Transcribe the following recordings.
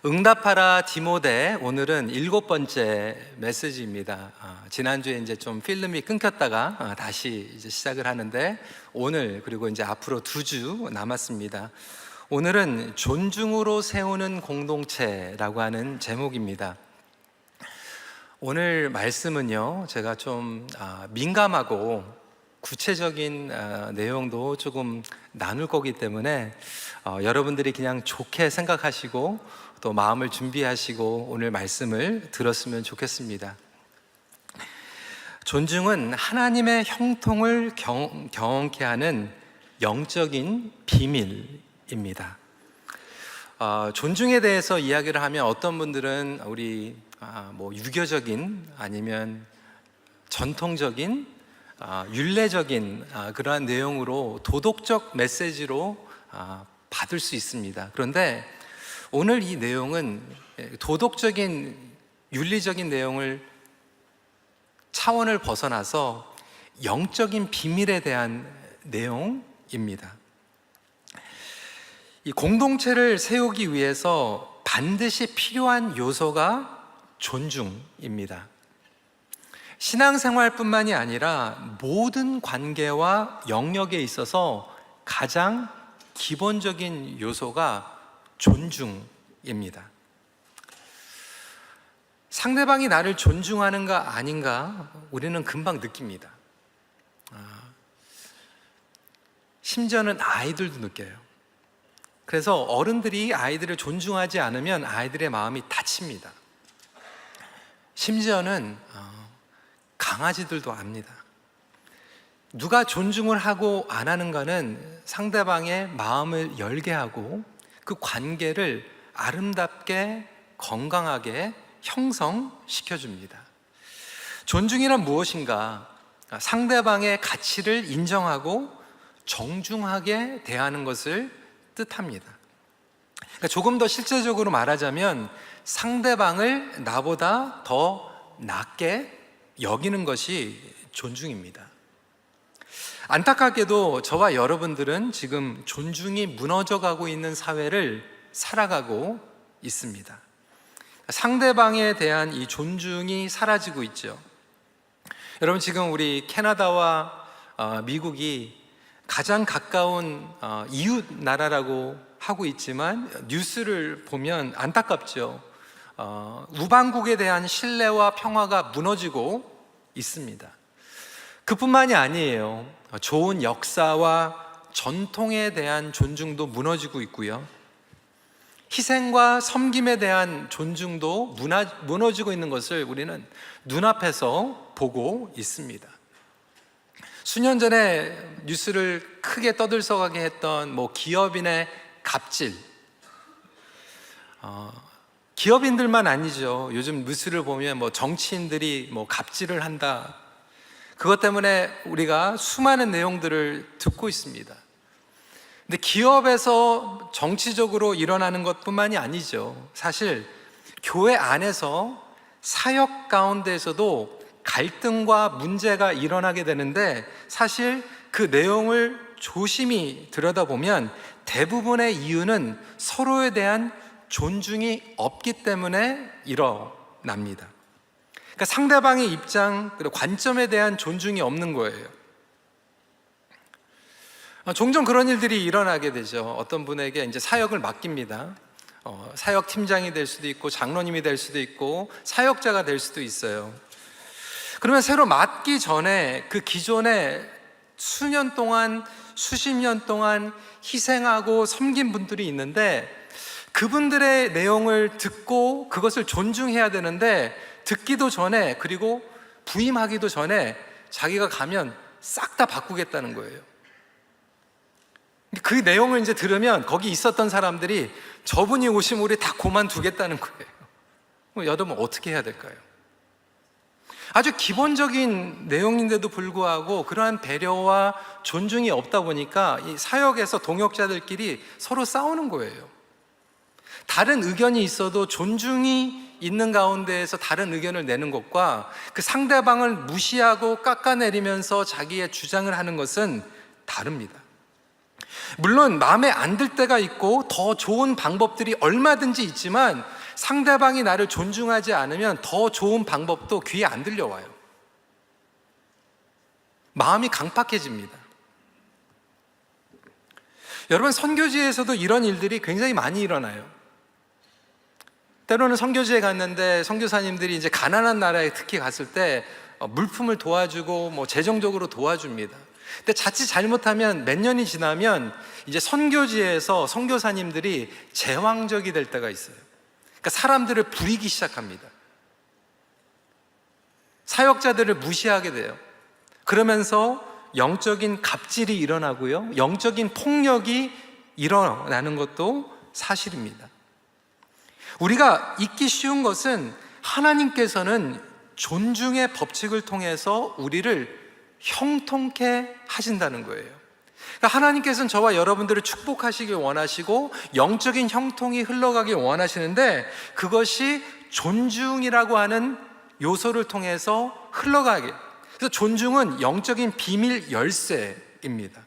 응답하라 디모데, 오늘은 7번째 메시지입니다. 지난주에 이제 좀 필름이 끊겼다가 다시 이제 시작을 하는데, 오늘 그리고 이제 앞으로 2주 남았습니다. 오늘은 존중으로 세우는 공동체라고 하는 제목입니다. 오늘 말씀은요, 제가 좀 민감하고 구체적인 내용도 조금 나눌 거기 때문에 여러분들이 그냥 좋게 생각하시고 또 마음을 준비하시고 오늘 말씀을 들었으면 좋겠습니다. 존중은 하나님의 형통을 경험케 하는 영적인 비밀입니다. 존중에 대해서 이야기를 하면 어떤 분들은 우리 유교적인 아니면 전통적인 윤례적인 그러한 내용으로 도덕적 메시지로 받을 수 있습니다. 그런데 오늘 이 내용은 도덕적인 윤리적인 내용을 차원을 벗어나서 영적인 비밀에 대한 내용입니다. 이 공동체를 세우기 위해서 반드시 필요한 요소가 존중입니다. 신앙생활뿐만이 아니라 모든 관계와 영역에 있어서 가장 기본적인 요소가 존중입니다. 상대방이 나를 존중하는가 아닌가 우리는 금방 느낍니다. 심지어는 아이들도 느껴요. 그래서 어른들이 아이들을 존중하지 않으면 아이들의 마음이 다칩니다. 심지어는 강아지들도 압니다. 누가 존중을 하고 안 하는가는 상대방의 마음을 열게 하고 그 관계를 아름답게 건강하게 형성시켜줍니다. 존중이란 무엇인가? 상대방의 가치를 인정하고 정중하게 대하는 것을 뜻합니다. 그러니까 조금 더 실제적으로 말하자면 상대방을 나보다 더 낮게 여기는 것이 존중입니다. 안타깝게도 저와 여러분들은 지금 존중이 무너져가고 있는 사회를 살아가고 있습니다. 상대방에 대한 이 존중이 사라지고 있죠. 여러분, 지금 우리 캐나다와 미국이 가장 가까운 이웃 나라라고 하고 있지만 뉴스를 보면 안타깝죠. 우방국에 대한 신뢰와 평화가 무너지고 있습니다. 그뿐만이 아니에요. 좋은 역사와 전통에 대한 존중도 무너지고 있고요. 희생과 섬김에 대한 존중도 무너지고 있는 것을 우리는 눈앞에서 보고 있습니다. 수년 전에 뉴스를 크게 떠들썩하게 했던 기업인의 갑질, 기업인들만 아니죠. 요즘 뉴스를 보면 정치인들이 갑질을 한다. 그것 때문에 우리가 수많은 내용들을 듣고 있습니다. 근데 기업에서 정치적으로 일어나는 것뿐만이 아니죠. 사실 교회 안에서 사역 가운데에서도 갈등과 문제가 일어나게 되는데, 사실 그 내용을 조심히 들여다보면 대부분의 이유는 서로에 대한 존중이 없기 때문에 일어납니다. 그러니까 상대방의 입장, 그리고 관점에 대한 존중이 없는 거예요. 종종 그런 일들이 일어나게 되죠. 어떤 분에게 이제 사역을 맡깁니다. 사역 팀장이 될 수도 있고, 장로님이 될 수도 있고, 사역자가 될 수도 있어요. 그러면 새로 맡기 전에 그 기존에 수년 동안, 수십 년 동안 희생하고 섬긴 분들이 있는데, 그분들의 내용을 듣고 그것을 존중해야 되는데, 듣기도 전에, 그리고 부임하기도 전에 자기가 가면 싹 다 바꾸겠다는 거예요. 그 내용을 이제 들으면 거기 있었던 사람들이 저분이 오시면 우리 다 그만두겠다는 거예요. 여러분, 어떻게 해야 될까요? 아주 기본적인 내용인데도 불구하고 그러한 배려와 존중이 없다 보니까 이 사역에서 동역자들끼리 서로 싸우는 거예요. 다른 의견이 있어도 존중이 있는 가운데에서 다른 의견을 내는 것과 그 상대방을 무시하고 깎아내리면서 자기의 주장을 하는 것은 다릅니다. 물론 마음에 안 들 때가 있고 더 좋은 방법들이 얼마든지 있지만 상대방이 나를 존중하지 않으면 더 좋은 방법도 귀에 안 들려와요. 마음이 강팍해집니다. 여러분, 선교지에서도 이런 일들이 굉장히 많이 일어나요. 때로는 선교지에 갔는데 선교사님들이 이제 가난한 나라에 특히 갔을 때 물품을 도와주고 재정적으로 도와줍니다. 근데 자칫 잘못하면 몇 년이 지나면 이제 선교지에서 선교사님들이 제왕적이 될 때가 있어요. 그러니까 사람들을 부리기 시작합니다. 사역자들을 무시하게 돼요. 그러면서 영적인 갑질이 일어나고요, 영적인 폭력이 일어나는 것도 사실입니다. 우리가 잊기 쉬운 것은 하나님께서는 존중의 법칙을 통해서 우리를 형통케 하신다는 거예요. 그러니까 하나님께서는 저와 여러분들을 축복하시길 원하시고 영적인 형통이 흘러가길 원하시는데 그것이 존중이라고 하는 요소를 통해서 흘러가게. 그래서 존중은 영적인 비밀 열쇠입니다.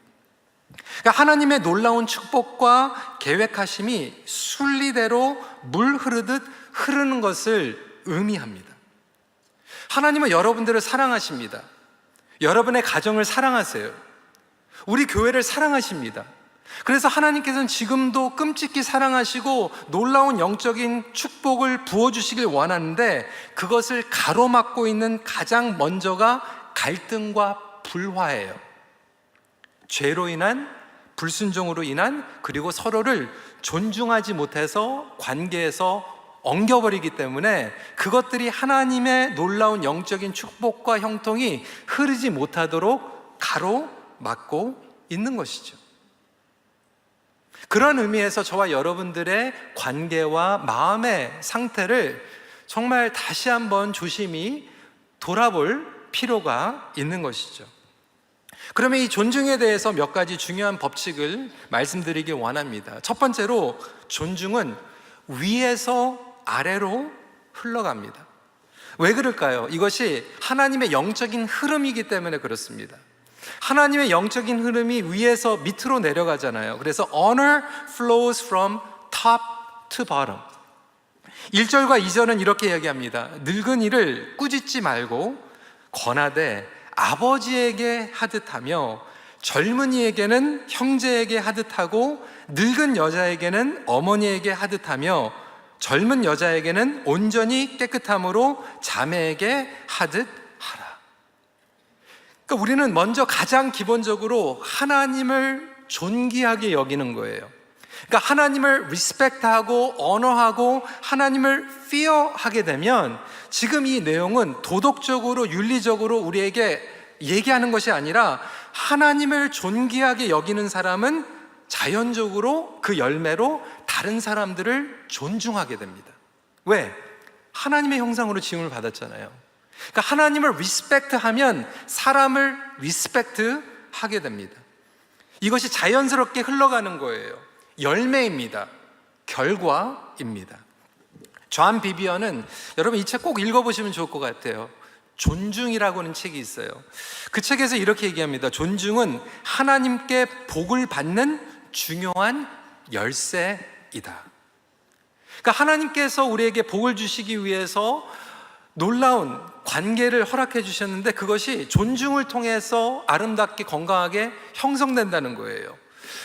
그러니까 하나님의 놀라운 축복과 계획하심이 순리대로 물 흐르듯 흐르는 것을 의미합니다. 하나님은 여러분들을 사랑하십니다. 여러분의 가정을 사랑하세요. 우리 교회를 사랑하십니다. 그래서 하나님께서는 지금도 끔찍히 사랑하시고 놀라운 영적인 축복을 부어주시길 원하는데 그것을 가로막고 있는 가장 먼저가 갈등과 불화예요. 죄로 인한, 불순종으로 인한, 그리고 서로를 존중하지 못해서 관계에서 엉겨버리기 때문에 그것들이 하나님의 놀라운 영적인 축복과 형통이 흐르지 못하도록 가로막고 있는 것이죠. 그런 의미에서 저와 여러분들의 관계와 마음의 상태를 정말 다시 한번 조심히 돌아볼 필요가 있는 것이죠. 그러면 이 존중에 대해서 몇 가지 중요한 법칙을 말씀드리기 원합니다. 첫 번째로, 존중은 위에서 아래로 흘러갑니다. 왜 그럴까요? 이것이 하나님의 영적인 흐름이기 때문에 그렇습니다. 하나님의 영적인 흐름이 위에서 밑으로 내려가잖아요. 그래서 honor flows from top to bottom. 1절과 2절은 이렇게 이야기합니다. 늙은이를 꾸짖지 말고 권하되 아버지에게 하듯하며 젊은이에게는 형제에게 하듯하고 늙은 여자에게는 어머니에게 하듯하며 젊은 여자에게는 온전히 깨끗함으로 자매에게 하듯 하라. 그러니까 우리는 먼저 가장 기본적으로 하나님을 존귀하게 여기는 거예요. 그러니까 하나님을 리스펙트하고 언어하고 하나님을 fear하게 되면 지금 이 내용은 도덕적으로 윤리적으로 우리에게 얘기하는 것이 아니라 하나님을 존귀하게 여기는 사람은 자연적으로 그 열매로 다른 사람들을 존중하게 됩니다. 왜? 하나님의 형상으로 지음을 받았잖아요. 그러니까 하나님을 리스펙트하면 사람을 리스펙트하게 됩니다. 이것이 자연스럽게 흘러가는 거예요. 열매입니다. 결과입니다. 존 비비어는, 여러분 이 책 꼭 읽어보시면 좋을 것 같아요. 존중이라고 하는 책이 있어요. 그 책에서 이렇게 얘기합니다. 존중은 하나님께 복을 받는 중요한 열쇠이다. 그러니까 하나님께서 우리에게 복을 주시기 위해서 놀라운 관계를 허락해 주셨는데 그것이 존중을 통해서 아름답게 건강하게 형성된다는 거예요.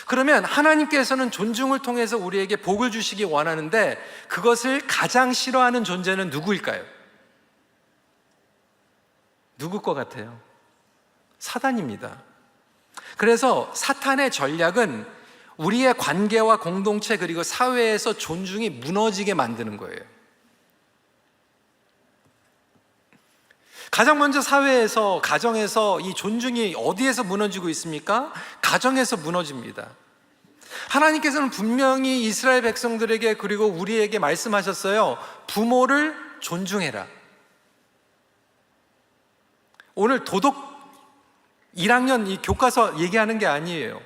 그러면 하나님께서는 존중을 통해서 우리에게 복을 주시기 원하는데 그것을 가장 싫어하는 존재는 누구일까요? 누굴 것 같아요? 사단입니다. 그래서 사탄의 전략은 우리의 관계와 공동체 그리고 사회에서 존중이 무너지게 만드는 거예요. 가장 먼저 사회에서, 가정에서 이 존중이 어디에서 무너지고 있습니까? 가정에서 무너집니다. 하나님께서는 분명히 이스라엘 백성들에게 그리고 우리에게 말씀하셨어요. 부모를 존중해라. 오늘 도덕 1학년 이 교과서 얘기하는 게 아니에요.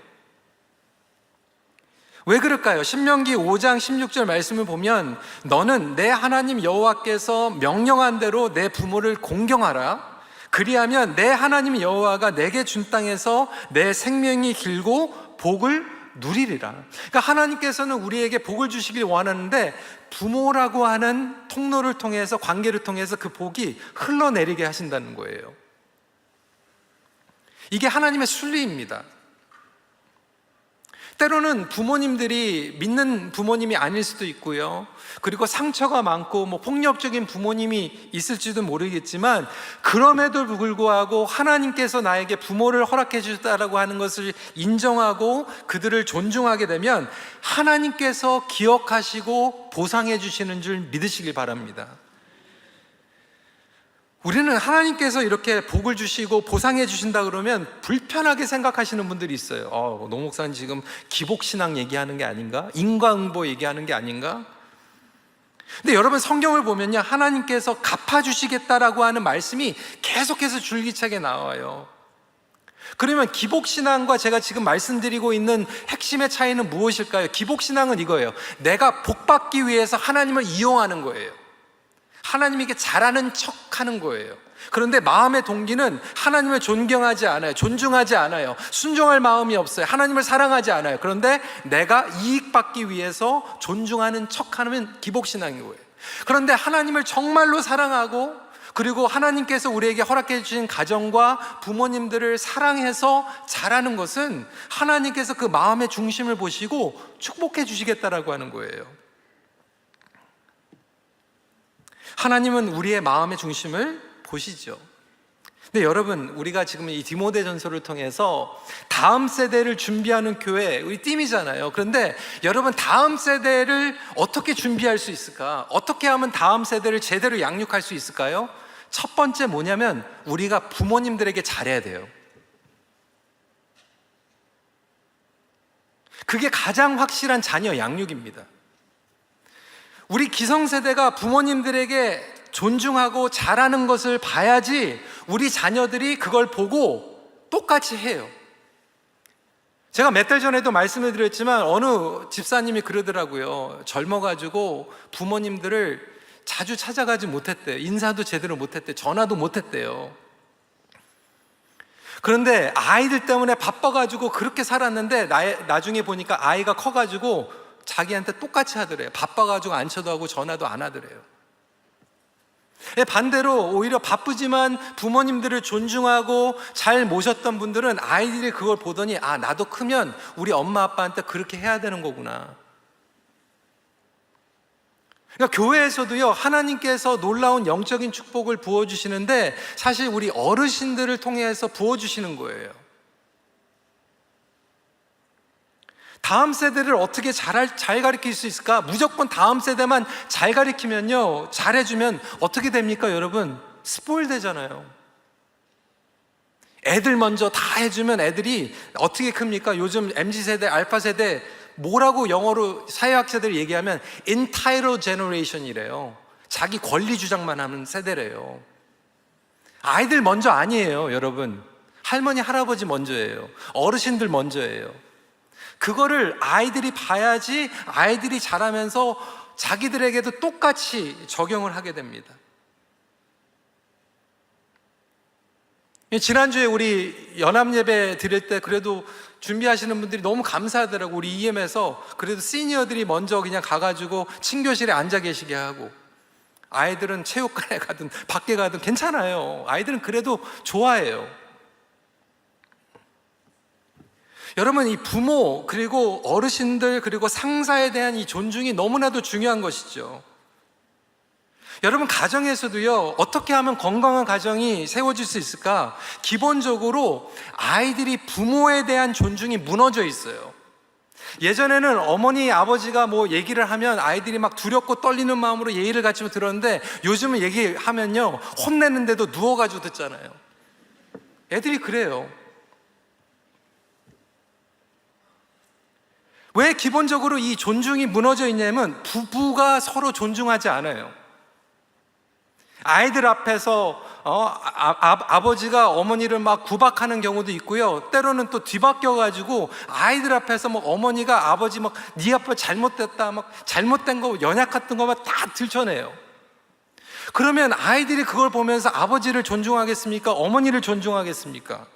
왜 그럴까요? 신명기 5장 16절 말씀을 보면 너는 내 하나님 여호와께서 명령한 대로 내 부모를 공경하라. 그리하면 내 하나님 여호와가 내게 준 땅에서 내 생명이 길고 복을 누리리라. 그러니까 하나님께서는 우리에게 복을 주시길 원하는데 부모라고 하는 통로를 통해서, 관계를 통해서 그 복이 흘러내리게 하신다는 거예요. 이게 하나님의 순리입니다. 때로는 부모님들이 믿는 부모님이 아닐 수도 있고요, 그리고 상처가 많고 폭력적인 부모님이 있을지도 모르겠지만, 그럼에도 불구하고 하나님께서 나에게 부모를 허락해 주셨다라고 하는 것을 인정하고 그들을 존중하게 되면 하나님께서 기억하시고 보상해 주시는 줄 믿으시길 바랍니다. 우리는 하나님께서 이렇게 복을 주시고 보상해 주신다 그러면 불편하게 생각하시는 분들이 있어요. 노 목사는 지금 기복신앙 얘기하는 게 아닌가? 인과응보 얘기하는 게 아닌가? 근데 여러분, 성경을 보면요, 하나님께서 갚아주시겠다라고 하는 말씀이 계속해서 줄기차게 나와요. 그러면 기복신앙과 제가 지금 말씀드리고 있는 핵심의 차이는 무엇일까요? 기복신앙은 이거예요. 내가 복받기 위해서 하나님을 이용하는 거예요. 하나님에게 잘하는 척 하는 거예요. 그런데 마음의 동기는 하나님을 존경하지 않아요. 존중하지 않아요. 순종할 마음이 없어요. 하나님을 사랑하지 않아요. 그런데 내가 이익받기 위해서 존중하는 척 하는 기복신앙인 거예요. 그런데 하나님을 정말로 사랑하고, 그리고 하나님께서 우리에게 허락해 주신 가정과 부모님들을 사랑해서 잘하는 것은 하나님께서 그 마음의 중심을 보시고 축복해 주시겠다라고 하는 거예요. 하나님은 우리의 마음의 중심을 보시죠. 근데 여러분, 우리가 지금 이 디모데전서를 통해서 다음 세대를 준비하는 교회, 우리 팀이잖아요. 그런데 여러분, 다음 세대를 어떻게 준비할 수 있을까? 어떻게 하면 다음 세대를 제대로 양육할 수 있을까요? 첫 번째 뭐냐면, 우리가 부모님들에게 잘해야 돼요. 그게 가장 확실한 자녀 양육입니다. 우리 기성세대가 부모님들에게 존중하고 잘하는 것을 봐야지 우리 자녀들이 그걸 보고 똑같이 해요. 제가 몇 달 전에도 말씀을 드렸지만 어느 집사님이 그러더라고요. 젊어가지고 부모님들을 자주 찾아가지 못했대요. 인사도 제대로 못했대요. 전화도 못했대요. 그런데 아이들 때문에 바빠가지고 그렇게 살았는데 나중에 보니까 아이가 커가지고 자기한테 똑같이 하더래요. 바빠가지고 안 쳐다보고 전화도 안 하더래요. 반대로 오히려 바쁘지만 부모님들을 존중하고 잘 모셨던 분들은 아이들이 그걸 보더니, 나도 크면 우리 엄마 아빠한테 그렇게 해야 되는 거구나. 그러니까 교회에서도요, 하나님께서 놀라운 영적인 축복을 부어주시는데 사실 우리 어르신들을 통해서 부어주시는 거예요. 다음 세대를 어떻게 잘 가르칠 수 있을까? 무조건 다음 세대만 잘 가르치면요, 잘해주면 어떻게 됩니까, 여러분? 스포일 되잖아요. 애들 먼저 다 해주면 애들이 어떻게 큽니까? 요즘 MZ세대, 알파세대, 뭐라고 영어로 사회학자들이 얘기하면 entitled generation이래요. 자기 권리 주장만 하는 세대래요. 아이들 먼저 아니에요, 여러분. 할머니, 할아버지 먼저예요. 어르신들 먼저예요. 그거를 아이들이 봐야지 아이들이 자라면서 자기들에게도 똑같이 적용을 하게 됩니다. 지난주에 우리 연합예배 드릴 때 그래도 준비하시는 분들이 너무 감사하더라고. 우리 EM에서 그래도 시니어들이 먼저 그냥 가가지고 친교실에 앉아 계시게 하고, 아이들은 체육관에 가든 밖에 가든 괜찮아요. 아이들은 그래도 좋아해요. 여러분, 이 부모, 그리고 어르신들, 그리고 상사에 대한 이 존중이 너무나도 중요한 것이죠. 여러분, 가정에서도요, 어떻게 하면 건강한 가정이 세워질 수 있을까? 기본적으로 아이들이 부모에 대한 존중이 무너져 있어요. 예전에는 어머니, 아버지가 뭐 얘기를 하면 아이들이 막 두렵고 떨리는 마음으로 예의를 갖추고 들었는데, 요즘은 얘기하면요, 혼내는데도 누워가지고 듣잖아요. 애들이 그래요. 왜 기본적으로 이 존중이 무너져 있냐면, 부부가 서로 존중하지 않아요. 아이들 앞에서 아버지가 어머니를 막 구박하는 경우도 있고요, 때로는 또 뒤바뀌어가지고 아이들 앞에서 막 어머니가 아버지 막 네 아빠 잘못됐다, 막 잘못된 거, 연약했던 거만 다 들춰내요. 그러면 아이들이 그걸 보면서 아버지를 존중하겠습니까? 어머니를 존중하겠습니까?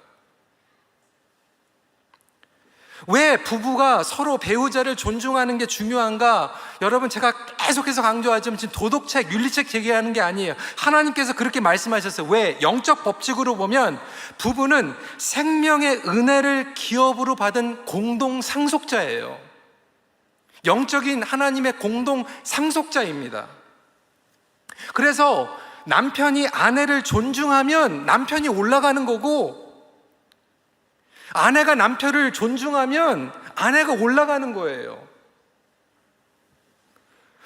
왜 부부가 서로 배우자를 존중하는 게 중요한가? 여러분, 제가 계속해서 강조하지만 지금 도덕책, 윤리책 제기하는 게 아니에요. 하나님께서 그렇게 말씀하셨어요. 왜? 영적 법칙으로 보면 부부는 생명의 은혜를 기업으로 받은 공동 상속자예요. 영적인 하나님의 공동 상속자입니다. 그래서 남편이 아내를 존중하면 남편이 올라가는 거고, 아내가 남편을 존중하면 아내가 올라가는 거예요.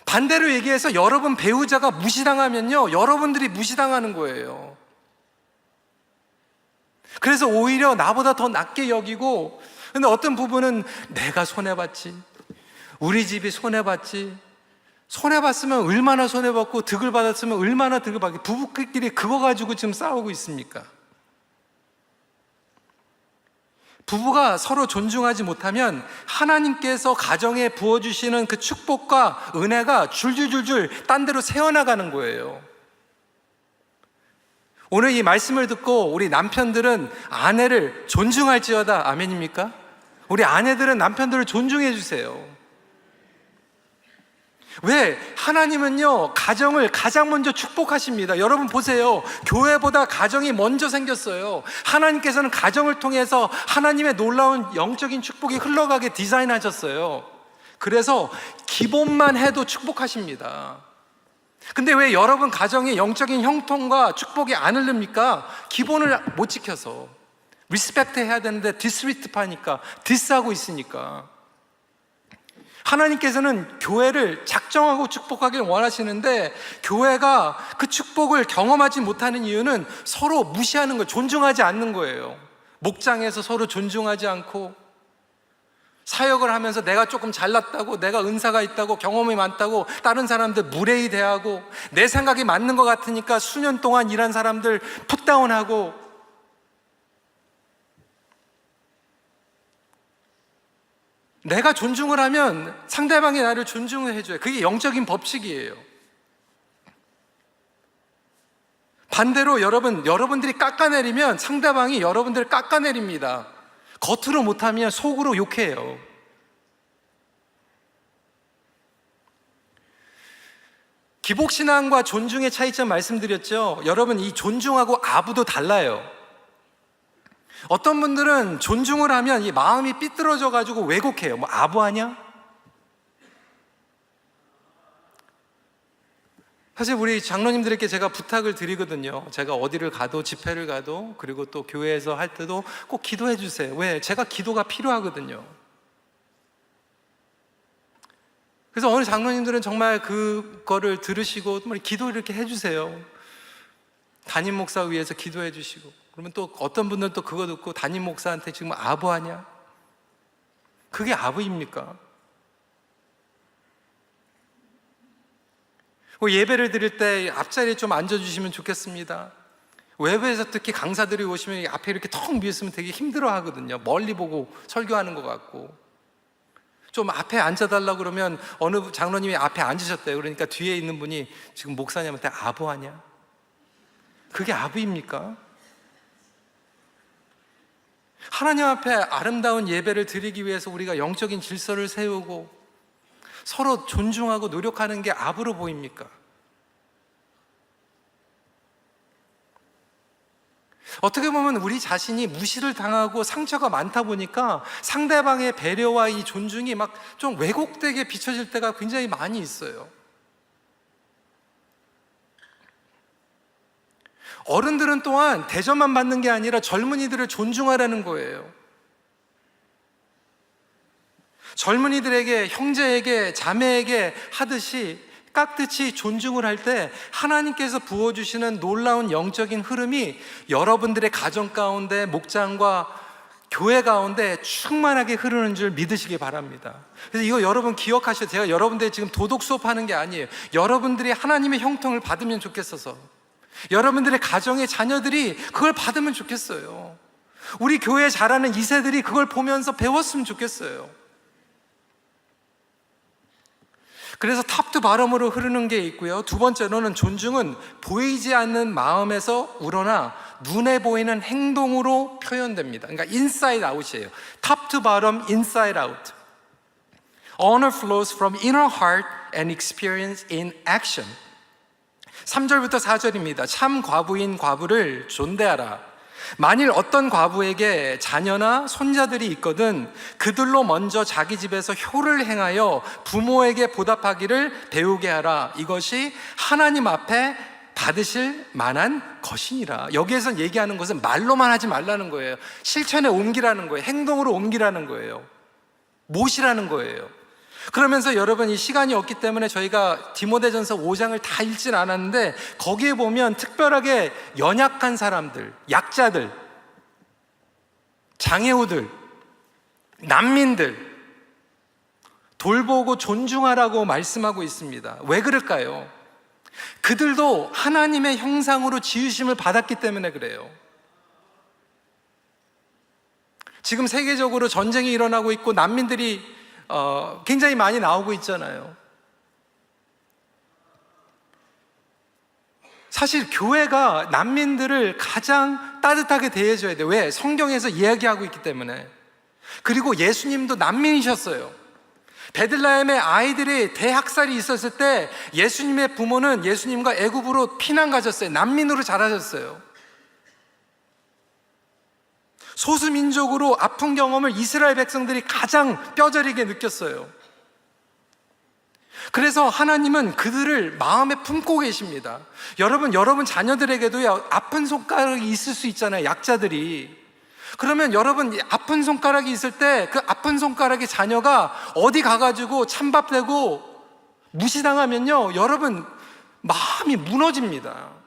반대로 얘기해서 여러분 배우자가 무시당하면요, 여러분들이 무시당하는 거예요. 그래서 오히려 나보다 더 낮게 여기고, 근데 어떤 부부는 내가 손해봤지, 우리 집이 손해봤지, 손해봤으면 얼마나 손해봤고 득을 받았으면 얼마나 득을 받고, 부부끼리 그거 가지고 지금 싸우고 있습니까? 부부가 서로 존중하지 못하면 하나님께서 가정에 부어주시는 그 축복과 은혜가 줄줄줄줄 딴 데로 새어나가는 거예요. 오늘 이 말씀을 듣고 우리 남편들은 아내를 존중할지어다. 아멘입니까? 우리 아내들은 남편들을 존중해 주세요. 왜? 하나님은요, 가정을 가장 먼저 축복하십니다. 여러분 보세요. 교회보다 가정이 먼저 생겼어요. 하나님께서는 가정을 통해서 하나님의 놀라운 영적인 축복이 흘러가게 디자인하셨어요. 그래서 기본만 해도 축복하십니다. 근데 왜 여러분 가정이 영적인 형통과 축복이 안 흐릅니까? 기본을 못 지켜서. 리스펙트 해야 되는데 디스리스펙트 하니까, 디스하고 있으니까. 하나님께서는 교회를 작정하고 축복하길 원하시는데, 교회가 그 축복을 경험하지 못하는 이유는 서로 무시하는 거예요. 존중하지 않는 거예요. 목장에서 서로 존중하지 않고, 사역을 하면서 내가 조금 잘났다고, 내가 은사가 있다고, 경험이 많다고 다른 사람들 무례히 대하고, 내 생각이 맞는 것 같으니까 수년 동안 일한 사람들 풋다운하고. 내가 존중을 하면 상대방이 나를 존중을 해줘요. 그게 영적인 법칙이에요. 반대로 여러분들이 깎아내리면 상대방이 여러분들을 깎아내립니다. 겉으로 못하면 속으로 욕해요. 기복신앙과 존중의 차이점 말씀드렸죠. 여러분, 이 존중하고 아부도 달라요. 어떤 분들은 존중을 하면 이 마음이 삐뚤어져 가지고 왜곡해요. 뭐 아부하냐? 사실 우리 장로님들에게 제가 부탁을 드리거든요. 제가 어디를 가도, 집회를 가도, 그리고 또 교회에서 할 때도 꼭 기도해 주세요. 왜? 제가 기도가 필요하거든요. 그래서 어느 장로님들은 정말 그거를 들으시고 기도를 이렇게 해주세요. 담임 목사 위해서 기도해 주시고. 그러면 또 어떤 분들은 또 그거 듣고 담임 목사한테 지금 아부하냐? 그게 아부입니까? 예배를 드릴 때 앞자리에 좀 앉아주시면 좋겠습니다. 외부에서 특히 강사들이 오시면 앞에 이렇게 턱 비었으면 되게 힘들어 하거든요. 멀리 보고 설교하는 것 같고. 좀 앞에 앉아달라고 그러면 어느 장로님이 앞에 앉으셨대요. 그러니까 뒤에 있는 분이 지금 목사님한테 아부하냐? 그게 아부입니까? 하나님 앞에 아름다운 예배를 드리기 위해서 우리가 영적인 질서를 세우고 서로 존중하고 노력하는 게 아부로 보입니까? 어떻게 보면 우리 자신이 무시를 당하고 상처가 많다 보니까 상대방의 배려와 이 존중이 막 좀 왜곡되게 비춰질 때가 굉장히 많이 있어요. 어른들은 또한 대접만 받는 게 아니라 젊은이들을 존중하라는 거예요. 젊은이들에게, 형제에게, 자매에게 하듯이 깍듯이 존중을 할 때 하나님께서 부어주시는 놀라운 영적인 흐름이 여러분들의 가정 가운데, 목장과 교회 가운데 충만하게 흐르는 줄 믿으시기 바랍니다. 그래서 이거 여러분 기억하셔야 돼요. 제가 여러분들 지금 도덕 수업하는 게 아니에요. 여러분들이 하나님의 형통을 받으면 좋겠어서, 여러분들의 가정의 자녀들이 그걸 받으면 좋겠어요. 우리 교회에 자라는 2세들이 그걸 보면서 배웠으면 좋겠어요. 그래서 탑투 바텀으로 흐르는 게 있고요. 두 번째로는 존중은 보이지 않는 마음에서 우러나 눈에 보이는 행동으로 표현됩니다. 그러니까 인사이드 아웃이에요. 탑투 바텀, 인사이드 아웃. Honor flows from inner heart and experience in action. 3절부터 4절입니다. 참 과부인 과부를 존대하라. 만일 어떤 과부에게 자녀나 손자들이 있거든 그들로 먼저 자기 집에서 효를 행하여 부모에게 보답하기를 배우게 하라. 이것이 하나님 앞에 받으실 만한 것이니라. 여기에서 얘기하는 것은 말로만 하지 말라는 거예요. 실천에 옮기라는 거예요. 행동으로 옮기라는 거예요. 모시라는 거예요. 그러면서 여러분, 이 시간이 없기 때문에 저희가 디모데전서 5장을 다 읽진 않았는데 거기에 보면 특별하게 연약한 사람들, 약자들, 장애우들, 난민들 돌보고 존중하라고 말씀하고 있습니다. 왜 그럴까요? 그들도 하나님의 형상으로 지으심을 받았기 때문에 그래요. 지금 세계적으로 전쟁이 일어나고 있고 난민들이 굉장히 많이 나오고 있잖아요. 사실 교회가 난민들을 가장 따뜻하게 대해줘야 돼요. 왜? 성경에서 이야기하고 있기 때문에. 그리고 예수님도 난민이셨어요. 베들레헴의 아이들이 대학살이 있었을 때 예수님의 부모는 예수님과 애굽으로 피난 가셨어요. 난민으로 자라셨어요. 소수민족으로 아픈 경험을 이스라엘 백성들이 가장 뼈저리게 느꼈어요. 그래서 하나님은 그들을 마음에 품고 계십니다. 여러분 자녀들에게도 아픈 손가락이 있을 수 있잖아요. 약자들이. 그러면 여러분, 아픈 손가락이 있을 때 그 아픈 손가락의 자녀가 어디 가가지고 찬밥되고 무시당하면요, 여러분 마음이 무너집니다.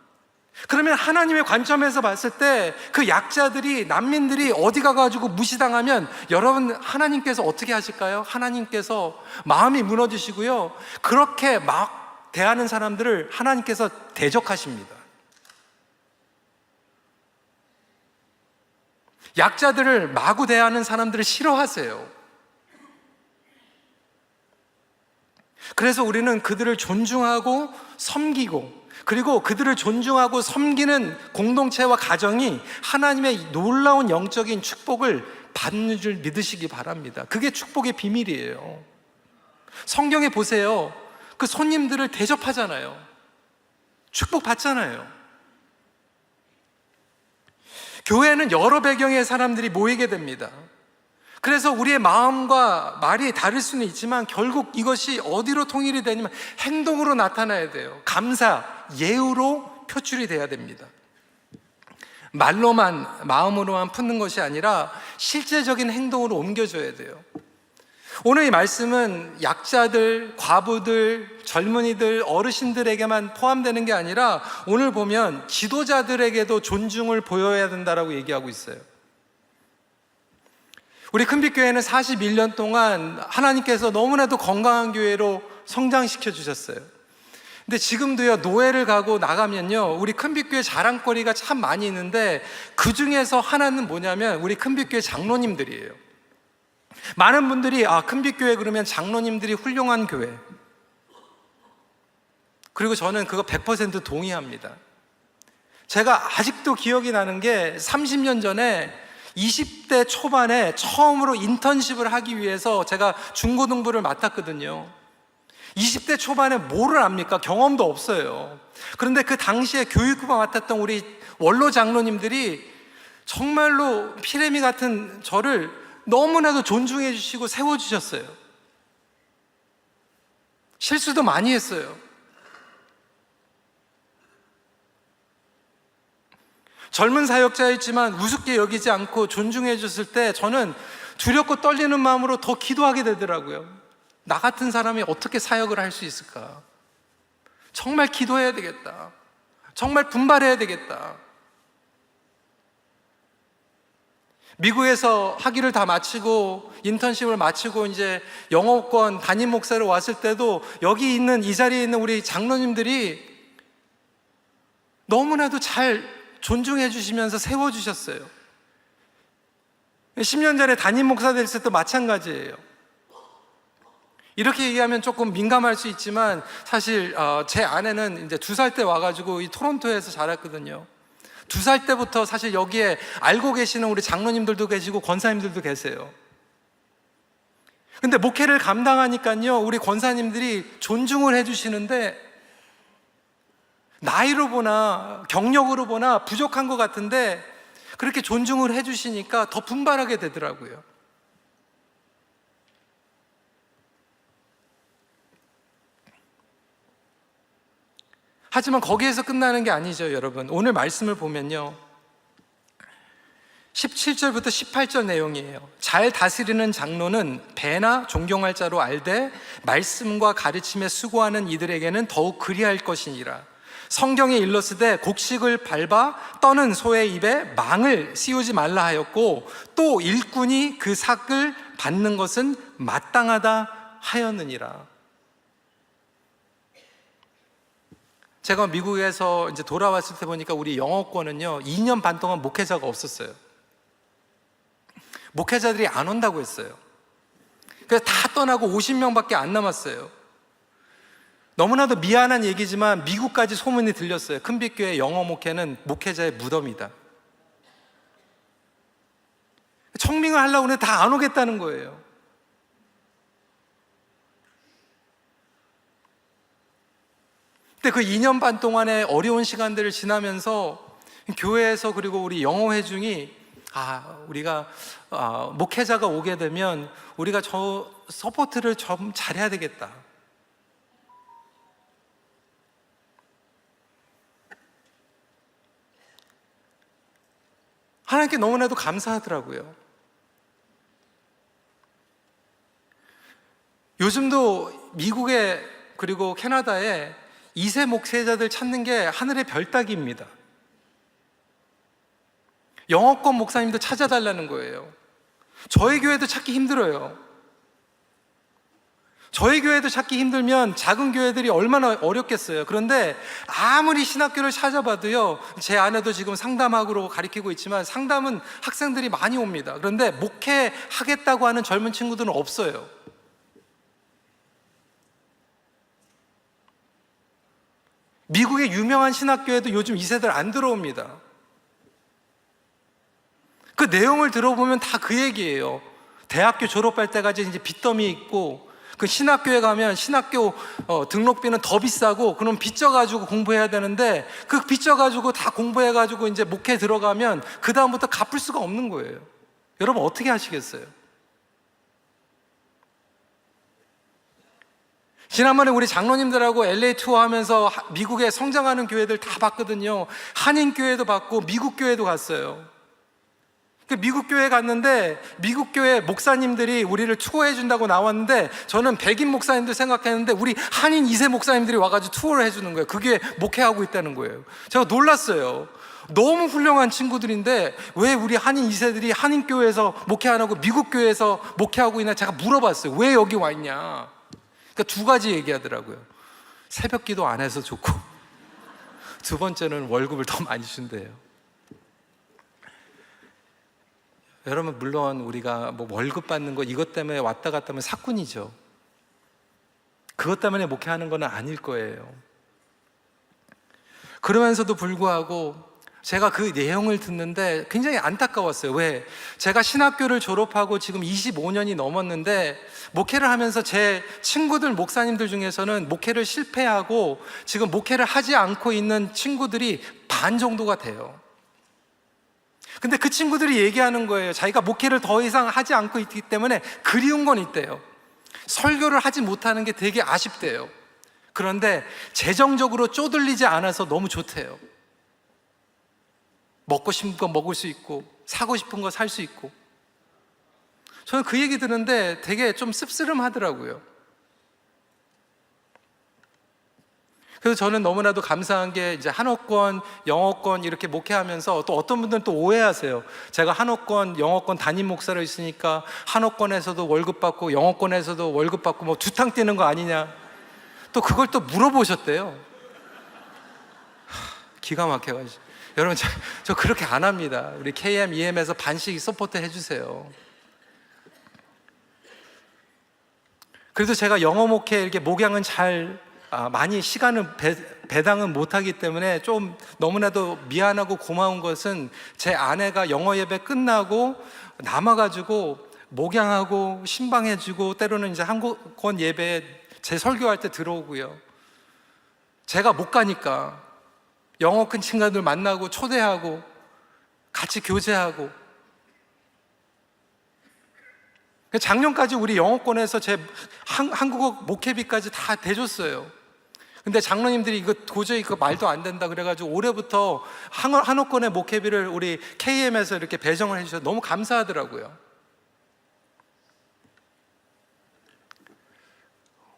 그러면 하나님의 관점에서 봤을 때 그 약자들이, 난민들이 어디 가가지고 무시당하면 여러분, 하나님께서 어떻게 하실까요? 하나님께서 마음이 무너지시고요, 그렇게 막 대하는 사람들을 하나님께서 대적하십니다. 약자들을 마구 대하는 사람들을 싫어하세요. 그래서 우리는 그들을 존중하고 섬기고, 그리고 그들을 존중하고 섬기는 공동체와 가정이 하나님의 놀라운 영적인 축복을 받는 줄 믿으시기 바랍니다. 그게 축복의 비밀이에요. 성경에 보세요. 그 손님들을 대접하잖아요. 축복 받잖아요. 교회는 여러 배경의 사람들이 모이게 됩니다. 그래서 우리의 마음과 말이 다를 수는 있지만 결국 이것이 어디로 통일이 되냐면 행동으로 나타나야 돼요. 감사, 예우로 표출이 돼야 됩니다. 말로만, 마음으로만 푸는 것이 아니라 실제적인 행동으로 옮겨줘야 돼요. 오늘 이 말씀은 약자들, 과부들, 젊은이들, 어르신들에게만 포함되는 게 아니라 오늘 보면 지도자들에게도 존중을 보여야 된다라고 얘기하고 있어요. 우리 큰빛교회는 41년 동안 하나님께서 너무나도 건강한 교회로 성장시켜 주셨어요. 근데 지금도요, 노예를 가고 나가면요, 우리 큰빛교회 자랑거리가 참 많이 있는데 그 중에서 하나는 뭐냐면 우리 큰빛교회 장로님들이에요. 많은 분들이 큰빛교회 그러면 장로님들이 훌륭한 교회. 그리고 저는 그거 100% 동의합니다. 제가 아직도 기억이 나는 게 30년 전에 20대 초반에 처음으로 인턴십을 하기 위해서 제가 중고등부를 맡았거든요. 20대 초반에 뭐를 압니까? 경험도 없어요. 그런데 그 당시에 교육부가 맡았던 우리 원로 장로님들이 정말로 피레미 같은 저를 너무나도 존중해 주시고 세워주셨어요. 실수도 많이 했어요. 젊은 사역자였지만 우습게 여기지 않고 존중해 줬을 때 저는 두렵고 떨리는 마음으로 더 기도하게 되더라고요. 나 같은 사람이 어떻게 사역을 할 수 있을까? 정말 기도해야 되겠다. 정말 분발해야 되겠다. 미국에서 학위를 다 마치고 인턴십을 마치고 이제 영어권 담임 목사로 왔을 때도 여기 있는, 이 자리에 있는 우리 장로님들이 너무나도 잘 존중해 주시면서 세워주셨어요. 10년 전에 담임 목사 됐을 때도 마찬가지예요. 이렇게 얘기하면 조금 민감할 수 있지만 사실 제 아내는 이제 2살 때 와가지고 이 토론토에서 자랐거든요. 2살 때부터 사실 여기에 알고 계시는 우리 장로님들도 계시고 권사님들도 계세요. 근데 목회를 감당하니까요, 우리 권사님들이 존중을 해주시는데 나이로 보나 경력으로 보나 부족한 것 같은데 그렇게 존중을 해주시니까 더 분발하게 되더라고요. 하지만 거기에서 끝나는 게 아니죠, 여러분. 오늘 말씀을 보면요, 17절부터 18절 내용이에요. 잘 다스리는 장로는 배나 존경할 자로 알되 말씀과 가르침에 수고하는 이들에게는 더욱 그리할 것이니라. 성경에 일렀으되 곡식을 밟아 떠는 소의 입에 망을 씌우지 말라 하였고 또 일꾼이 그 삭을 받는 것은 마땅하다 하였느니라. 제가 미국에서 이제 돌아왔을 때 보니까 우리 영어권은요 2년 반 동안 목회자가 없었어요. 목회자들이 안 온다고 했어요. 그래서 다 떠나고 50명밖에 안 남았어요. 너무나도 미안한 얘기지만 미국까지 소문이 들렸어요. 큰빛교회 영어 목회는 목회자의 무덤이다. 청빙을 하려고 하는데 다 안 오겠다는 거예요. 근데 그 2년 반 동안의 어려운 시간들을 지나면서 교회에서 그리고 우리 영어 회중이 우리가 목회자가 오게 되면 우리가 저 서포트를 좀 잘해야 되겠다. 하나님께 너무나도 감사하더라고요. 요즘도 미국에 그리고 캐나다에 2세 목회자들 찾는 게 하늘의 별따기입니다. 영어권 목사님도 찾아달라는 거예요. 저희 교회도 찾기 힘들어요. 저희 교회도 찾기 힘들면 작은 교회들이 얼마나 어렵겠어요. 그런데 아무리 신학교를 찾아봐도요, 제 아내도 지금 상담학으로 가르치고 있지만 상담은 학생들이 많이 옵니다. 그런데 목회하겠다고 하는 젊은 친구들은 없어요. 미국의 유명한 신학교에도 요즘 2세들 안 들어옵니다. 그 내용을 들어보면 다 그 얘기예요. 대학교 졸업할 때까지 이제 빚더미 있고, 그 신학교에 가면 신학교 등록비는 더 비싸고, 그럼 빚져가지고 공부해야 되는데, 그 빚져가지고 다 공부해가지고 이제 목회 들어가면 그다음부터 갚을 수가 없는 거예요. 여러분 어떻게 하시겠어요? 지난번에 우리 장로님들하고 LA 투어 하면서 미국에 성장하는 교회들 다 봤거든요. 한인교회도 봤고 미국 교회도 갔어요. 미국 교회 갔는데 미국 교회 목사님들이 우리를 투어해 준다고 나왔는데 저는 백인 목사님들 생각했는데 우리 한인 2세 목사님들이 와가지고 투어를 해주는 거예요. 그 교회 목회하고 있다는 거예요. 제가 놀랐어요. 너무 훌륭한 친구들인데 왜 우리 한인 2세들이 한인 교회에서 목회 안 하고 미국 교회에서 목회하고 있나 제가 물어봤어요. 왜 여기 와 있냐. 그러니까 2가지 얘기하더라고요. 새벽 기도 안 해서 좋고, 2번째는 월급을 더 많이 준대요. 여러분, 물론 우리가 뭐 월급 받는 거 이것 때문에 왔다 갔다 하면 사꾼이죠. 그것 때문에 목회하는 건 아닐 거예요. 그러면서도 불구하고 제가 그 내용을 듣는데 굉장히 안타까웠어요. 왜? 제가 신학교를 졸업하고 지금 25년이 넘었는데 목회를 하면서 제 친구들 목사님들 중에서는 목회를 실패하고 지금 목회를 하지 않고 있는 친구들이 반 정도가 돼요. 근데 그 친구들이 얘기하는 거예요. 자기가 목회를 더 이상 하지 않고 있기 때문에 그리운 건 있대요. 설교를 하지 못하는 게 되게 아쉽대요. 그런데 재정적으로 쪼들리지 않아서 너무 좋대요. 먹고 싶은 거 먹을 수 있고 사고 싶은 거 살 수 있고. 저는 그 얘기 듣는데 되게 좀 씁쓸하더라고요. 그래서 저는 너무나도 감사한 게 이제 한어권, 영어권 이렇게 목회하면서 또 어떤 분들은 또 오해하세요. 제가 한어권, 영어권 담임 목사로 있으니까 한어권에서도 월급 받고 영어권에서도 월급 받고 뭐 두탕 뛰는 거 아니냐. 또 그걸 또 물어보셨대요. 기가 막혀가지고. 여러분 저 그렇게 안 합니다. 우리 KM, EM에서 반씩 서포트 해주세요. 그래도 제가 영어 목회 이렇게 목양은 많이 시간을 배당은 못하기 때문에 좀 너무나도 미안하고 고마운 것은 제 아내가 영어 예배 끝나고 남아가지고 목양하고 신방해주고 때로는 이제 한국권 예배에 제 설교할 때 들어오고요. 제가 못 가니까 영어 큰 친구들 만나고 초대하고 같이 교제하고, 작년까지 우리 영어권에서 제 한국어 목회비까지 다 대줬어요. 근데 장로님들이 이거 도저히 말도 안 된다 그래가지고 올해부터 한옥권의 목회비를 우리 KM에서 이렇게 배정을 해주셔서 너무 감사하더라고요.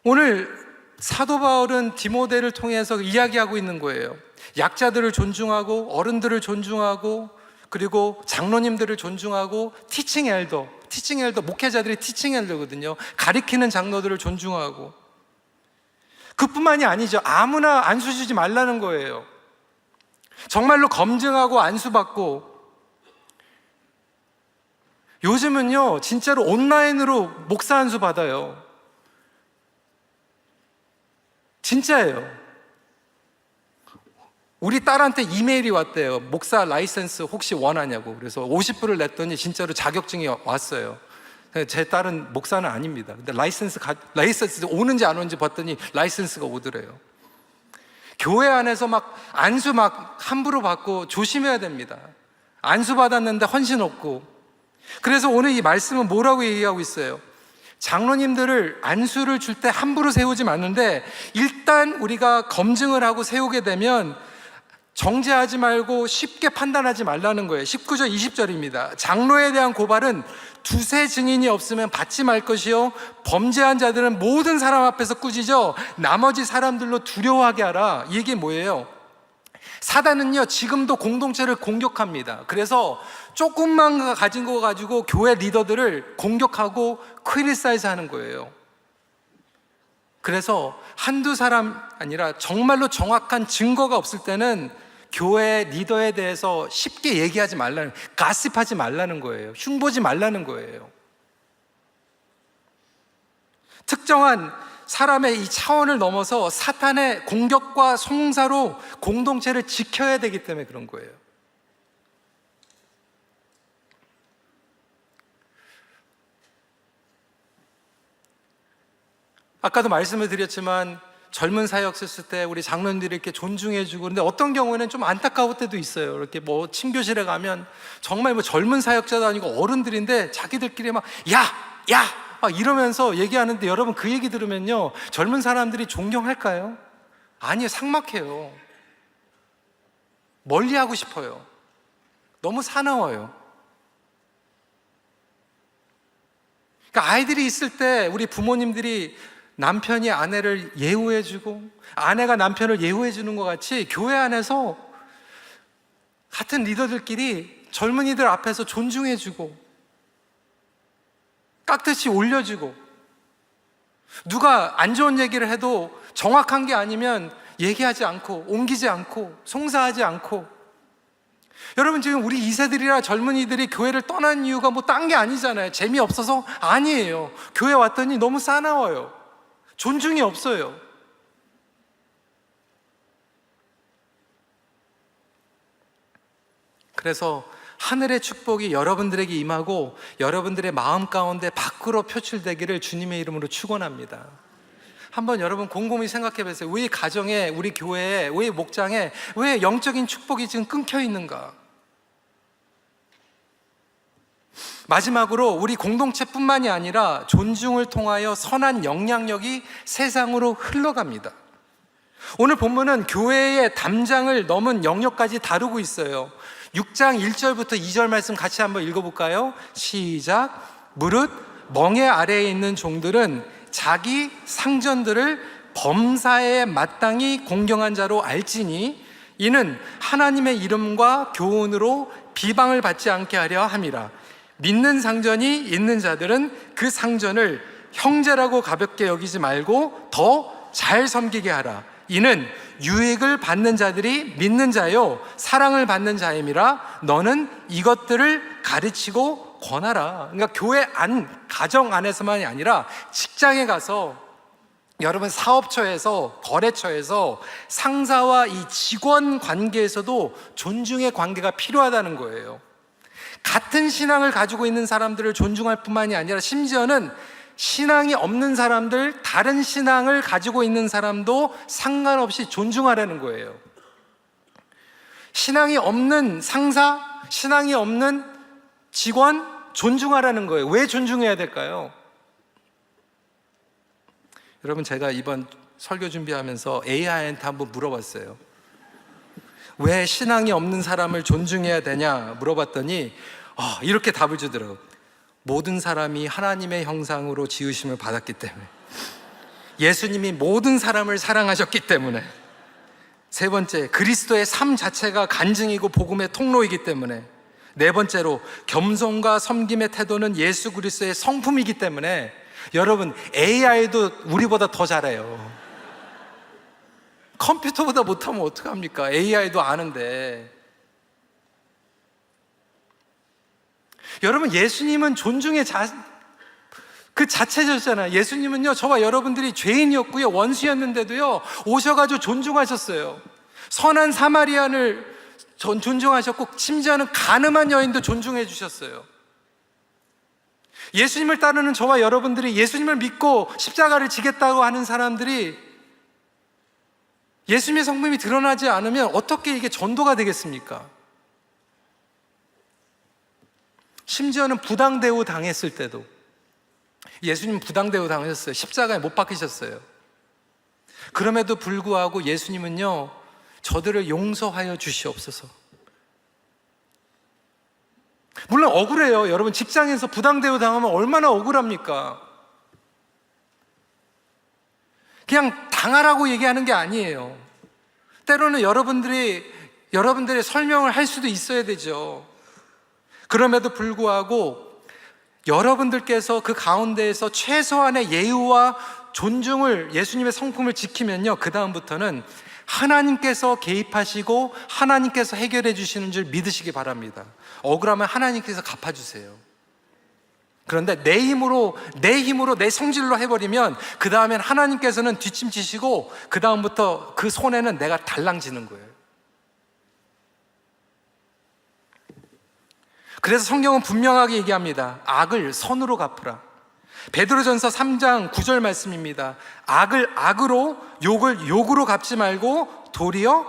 오늘 사도 바울은 디모데를 통해서 이야기하고 있는 거예요. 약자들을 존중하고 어른들을 존중하고 그리고 장로님들을 존중하고 티칭 엘더 목회자들이 티칭 엘더거든요. 가리키는 장로들을 존중하고, 그뿐만이 아니죠. 아무나 안수 주지 말라는 거예요. 정말로 검증하고 안수받고, 요즘은요 진짜로 온라인으로 목사 안수 받아요. 진짜예요. 우리 딸한테 이메일이 왔대요. 목사 라이센스 혹시 원하냐고. 그래서 50불을 냈더니 진짜로 자격증이 왔어요. 제 딸은 목사는 아닙니다. 근데 라이센스 오는지 안 오는지 봤더니 라이센스가 오더래요. 교회 안에서 안수 함부로 받고 조심해야 됩니다. 안수 받았는데 헌신 없고. 그래서 오늘 이 말씀은 뭐라고 얘기하고 있어요? 장로님들을 안수를 줄 때 함부로 세우지 않는데, 일단 우리가 검증을 하고 세우게 되면 정죄하지 말고 쉽게 판단하지 말라는 거예요. 19절 20절입니다 장로에 대한 고발은 두세 증인이 없으면 받지 말 것이요, 범죄한 자들은 모든 사람 앞에서 꾸짖어 나머지 사람들로 두려워하게 하라. 이 얘기 뭐예요? 사단은요 지금도 공동체를 공격합니다. 그래서 조금만 가진 거 가지고 교회 리더들을 공격하고 크리티사이즈 하는 거예요. 그래서 한두 사람 아니라 정말로 정확한 증거가 없을 때는 교회 리더에 대해서 쉽게 얘기하지 말라는, 가십하지 말라는 거예요. 흉보지 말라는 거예요. 특정한 사람의 이 차원을 넘어서 사탄의 공격과 송사로 공동체를 지켜야 되기 때문에 그런 거예요. 아까도 말씀을 드렸지만 젊은 사역 썼을 때 우리 장로님들이 이렇게 존중해주고, 근데 어떤 경우에는 좀 안타까울 때도 있어요. 이렇게 침교실에 가면 정말 젊은 사역자도 아니고 어른들인데 자기들끼리 막 이러면서 얘기하는데, 여러분 그 얘기 들으면요 젊은 사람들이 존경할까요? 아니요, 삭막해요. 멀리하고 싶어요. 너무 사나워요. 그러니까 아이들이 있을 때 우리 부모님들이 남편이 아내를 예우해주고 아내가 남편을 예우해주는 것 같이, 교회 안에서 같은 리더들끼리 젊은이들 앞에서 존중해주고 깍듯이 올려주고, 누가 안 좋은 얘기를 해도 정확한 게 아니면 얘기하지 않고 옮기지 않고 송사하지 않고. 여러분 지금 우리 2세들이라 젊은이들이 교회를 떠난 이유가 딴 게 아니잖아요. 재미없어서? 아니에요. 교회 왔더니 너무 싸나워요. 존중이 없어요. 그래서 하늘의 축복이 여러분들에게 임하고 여러분들의 마음 가운데 밖으로 표출되기를 주님의 이름으로 축원합니다. 한번 여러분 곰곰이 생각해 보세요. 우리 가정에, 우리 교회에, 우리 목장에 왜 영적인 축복이 지금 끊겨 있는가? 마지막으로 우리 공동체뿐만이 아니라 존중을 통하여 선한 영향력이 세상으로 흘러갑니다. 오늘 본문은 교회의 담장을 넘은 영역까지 다루고 있어요. 6장 1절부터 2절 말씀 같이 한번 읽어볼까요? 시작. 무릇 멍에 아래에 있는 종들은 자기 상전들을 범사에 마땅히 공경한 자로 알지니 이는 하나님의 이름과 교훈으로 비방을 받지 않게 하려 함이라. 믿는 상전이 있는 자들은 그 상전을 형제라고 가볍게 여기지 말고 더 잘 섬기게 하라. 이는 유익을 받는 자들이 믿는 자요 사랑을 받는 자임이라. 너는 이것들을 가르치고 권하라. 그러니까 교회 가정 안에서만이 아니라 직장에 가서, 여러분 사업처에서, 거래처에서, 상사와 이 직원 관계에서도 존중의 관계가 필요하다는 거예요. 같은 신앙을 가지고 있는 사람들을 존중할 뿐만이 아니라 심지어는 신앙이 없는 사람들, 다른 신앙을 가지고 있는 사람도 상관없이 존중하라는 거예요. 신앙이 없는 상사, 신앙이 없는 직원 존중하라는 거예요. 왜 존중해야 될까요? 여러분, 제가 이번 설교 준비하면서 AI한테 한번 물어봤어요. 왜 신앙이 없는 사람을 존중해야 되냐 물어봤더니 이렇게 답을 주더라고요. 모든 사람이 하나님의 형상으로 지으심을 받았기 때문에, 예수님이 모든 사람을 사랑하셨기 때문에, 세 번째, 그리스도의 삶 자체가 간증이고 복음의 통로이기 때문에, 네 번째로 겸손과 섬김의 태도는 예수 그리스도의 성품이기 때문에. 여러분, AI도 우리보다 더 잘해요. 컴퓨터보다 못하면 어떡합니까? AI도 아는데. 여러분, 예수님은 존중의 그 자체셨잖아요. 예수님은요, 저와 여러분들이 죄인이었고요, 원수였는데도요, 오셔가지고 존중하셨어요. 선한 사마리안을 존중하셨고, 심지어는 가늠한 여인도 존중해 주셨어요. 예수님을 따르는 저와 여러분들이, 예수님을 믿고 십자가를 지겠다고 하는 사람들이 예수님의 성품이 드러나지 않으면 어떻게 이게 전도가 되겠습니까? 심지어는 부당대우 당했을 때도, 예수님 부당대우 당하셨어요. 십자가에 못 박히셨어요. 그럼에도 불구하고 예수님은요, 저들을 용서하여 주시옵소서. 물론 억울해요. 여러분, 직장에서 부당대우 당하면 얼마나 억울합니까? 그냥 당하라고 얘기하는 게 아니에요. 때로는 여러분들의 설명을 할 수도 있어야 되죠. 그럼에도 불구하고 여러분들께서 그 가운데에서 최소한의 예우와 존중을, 예수님의 성품을 지키면요, 그 다음부터는 하나님께서 개입하시고 하나님께서 해결해 주시는 줄 믿으시기 바랍니다. 억울하면 하나님께서 갚아주세요. 그런데 내 힘으로 내 성질로 해버리면 그 다음엔 하나님께서는 뒷짐지시고 그 다음부터 그 손해는 내가 달랑지는 거예요. 그래서 성경은 분명하게 얘기합니다. 악을 선으로 갚으라. 베드로전서 3장 9절 말씀입니다. 악을 악으로, 욕을 욕으로 갚지 말고 도리어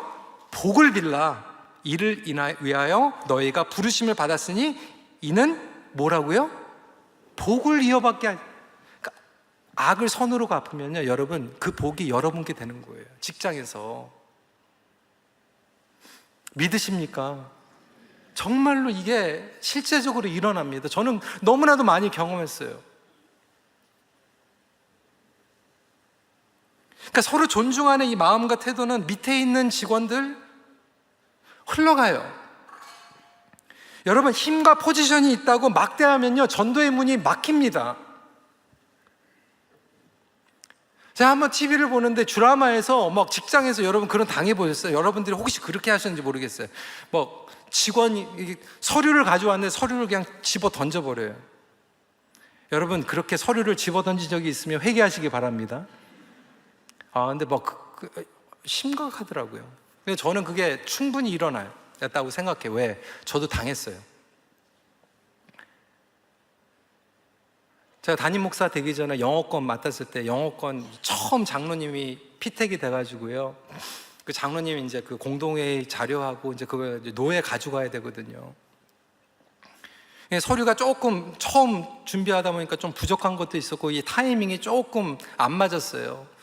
복을 빌라. 이를 위하여 너희가 부르심을 받았으니 이는 뭐라고요? 복을 이어받게 그러니까 악을 선으로 갚으면요, 여러분, 그 복이 여러분께 되는 거예요. 직장에서. 믿으십니까? 정말로 이게 실제적으로 일어납니다. 저는 너무나도 많이 경험했어요. 그러니까 서로 존중하는 이 마음과 태도는 밑에 있는 직원들 흘러가요. 여러분, 힘과 포지션이 있다고 막대하면요, 전도의 문이 막힙니다. 제가 한번 TV를 보는데 드라마에서 막 직장에서 여러분 그런 당해보셨어요? 여러분들이 혹시 그렇게 하셨는지 모르겠어요. 뭐 직원이 서류를 가져왔는데 서류를 그냥 집어 던져버려요. 여러분, 그렇게 서류를 집어 던진 적이 있으면 회개하시기 바랍니다. 근데 심각하더라고요. 근데 저는 그게 충분히 일어났다고 생각해요. 왜? 저도 당했어요. 제가 담임 목사 되기 전에 영어권 맡았을 때, 영어권 처음 장로님이 피택이 돼가지고요, 그 장로님이 이제 그 공동회의 자료하고 이제 그걸 노예 가져가야 되거든요. 서류가 조금 처음 준비하다 보니까 좀 부족한 것도 있었고, 이 타이밍이 조금 안 맞았어요.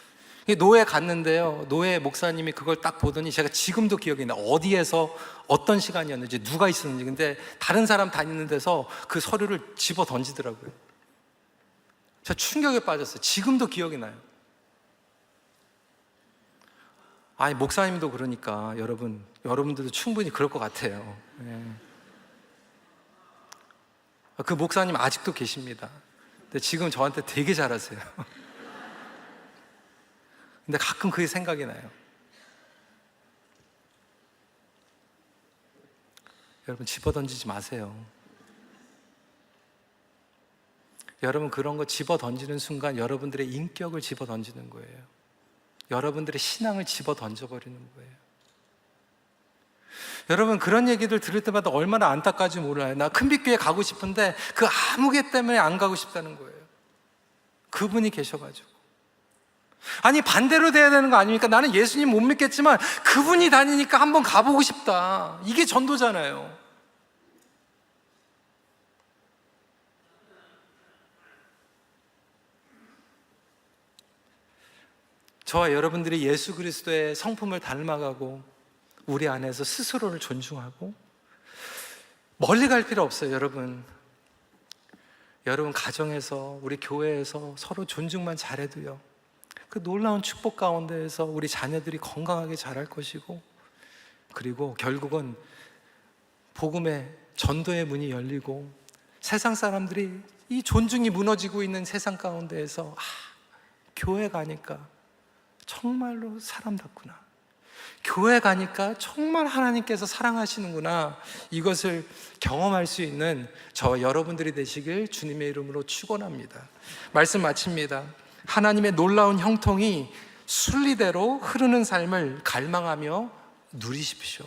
노예 갔는데요, 노예 목사님이 그걸 딱 보더니, 제가 지금도 기억이 나요. 어디에서 어떤 시간이었는지, 누가 있었는지. 근데 다른 사람 다니는 데서 그 서류를 집어 던지더라고요. 제가 충격에 빠졌어요. 지금도 기억이 나요. 아니, 목사님도 그러니까 여러분들도 충분히 그럴 것 같아요. 그 목사님 아직도 계십니다. 근데 지금 저한테 되게 잘하세요. 근데 가끔 그게 생각이 나요. 여러분, 집어던지지 마세요. 여러분, 그런 거 집어 던지는 순간 여러분들의 인격을 집어 던지는 거예요. 여러분들의 신앙을 집어 던져버리는 거예요. 여러분, 그런 얘기들 들을 때마다 얼마나 안타까운지 몰라요. 나 큰빛교회 가고 싶은데 그 아무개 때문에 안 가고 싶다는 거예요. 그분이 계셔가지고. 아니, 반대로 돼야 되는 거 아닙니까? 나는 예수님 못 믿겠지만 그분이 다니니까 한번 가보고 싶다. 이게 전도잖아요. 저와 여러분들이 예수 그리스도의 성품을 닮아가고 우리 안에서 스스로를 존중하고, 멀리 갈 필요 없어요. 여러분 가정에서, 우리 교회에서 서로 존중만 잘해도요, 그 놀라운 축복 가운데에서 우리 자녀들이 건강하게 자랄 것이고, 그리고 결국은 복음의 전도의 문이 열리고 세상 사람들이 이 존중이 무너지고 있는 세상 가운데에서 교회 가니까 정말로 사람답구나, 교회 가니까 정말 하나님께서 사랑하시는구나, 이것을 경험할 수 있는 저와 여러분들이 되시길 주님의 이름으로 축원합니다. 말씀 마칩니다. 하나님의 놀라운 형통이 순리대로 흐르는 삶을 갈망하며 누리십시오.